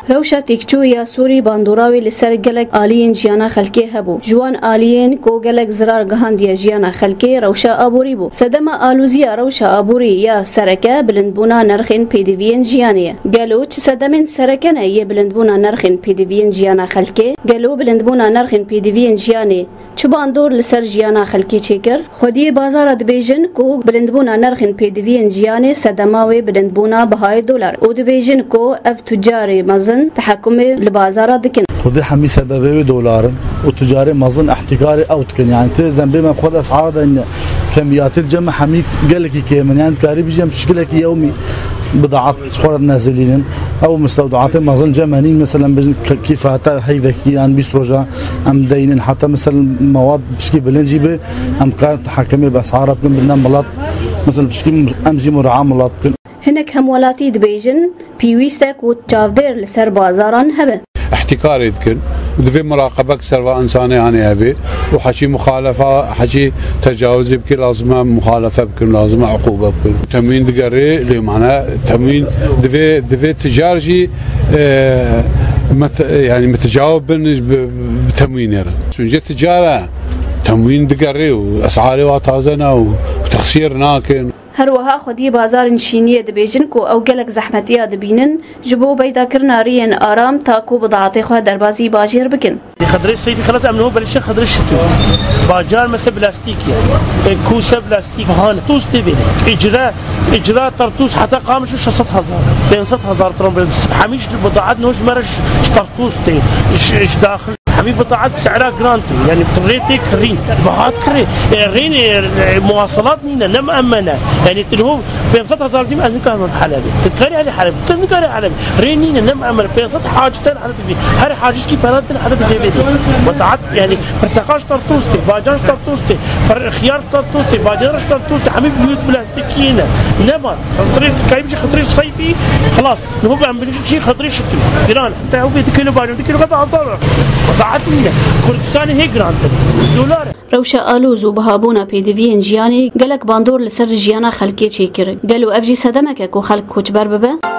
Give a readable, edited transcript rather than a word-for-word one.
روشا تیکچو یا سوری باندوراوی لسر گلک آلین جیانا خلکی هبو جوان آلین کو گلک زرار گهاندی جیانا خلکی روشا آبوری بو صدم آلوزیا روشا آبوری یا سرکه بلندبونا نرخین پیدوین جیانیه گلو چه صدمین سرکنه یه بلندبونا نرخین پیدوین جیانا خلکی گلو بلندبونا نرخین پیدوین جیانی چه باندور لسر جیانا خلکی چیکر خودی بازار دبیجن کو بلندبونا نرخین پیدوین جیانی صدماوی بلندبونا بهای دلار او دبیجن کو اف تجاری مزن تحكم البازار دكن خذي حمي سببه دولار وتجاري مزن احتكاري او تكن يعني تزن بما خذ اسعار ان كميات الجمع حمي قال لك كيمن يعني كاري بيجي بشكلك يومي بضاعات صخور نازلين او مستودعات مزن جمانين مثلا كيف هي يعني بيستروجا ام داينين حتى مثلا مواد بشكي بلنجيبه ام كانت تحكمي باسعار بدنا ملات مثلا بشكي امجي مراعاه ملات هناك همولاتي دبيجن بيويستك وتشافدير لسر بازاران هبه احتكار يمكن ودفي مراقبة سواء إنساني يعني أبي وحشي مخالفة حشي تجاوز يمكن لازم مخالفة يمكن لازم عقوبة يمكن تموين دقري اللي معناه تموين دفي تجارجي يعني متجاوب بتموين سنجة تجارة تموين دقري وأسعاري واتازنا وتخسير ناكن هروها خودی بازار نشینی دبیجن کو او گلک زحمتیا دبینن جبو بیدا کرنا رین آرام تا کو بضاعت خو دربازی باجر بکن خضري الصيفي خلاص عملوه بلش خضري الشتوي باجار مثلا بلاستيك يعني كوسه بلاستيك هان توس تبي اجراء طرطوس حتى قامش 600,000 500,000 ترون حميش بضاعات نوش مرش طرطوس تي ايش داخل حبيب بضاعات بسعرها جرانتي يعني بطريقتك كرين بهات كرين رين مواصلات نينا لا مأمنة يعني تلهو 500,000 دي مأذن كانوا حلبي تتكري على حلبي تتكري على رين نينا لا مأمنة 500 حاجتين على تبي هاي حاجز كي بلدنا على تبي وتعد يعني برتقاش طرطوستي باجاج طرطوستي خيار طرطوستي باجاج طرطوستي حبيب بيوت بلاستيكينا نبات خطري كايبش خطري صيفي خلاص هو بعمل شيء خطري شتوي جيران انت هو بيد كيلو باجاج كيلو قطع عصاره كردستان هي جرانت دولار روشا آلوز و بهابونا پیدوین جیانی گلک باندور لسر جیانا خلکی چیکر گلو افجی صدمک کو خلق کچبر ببه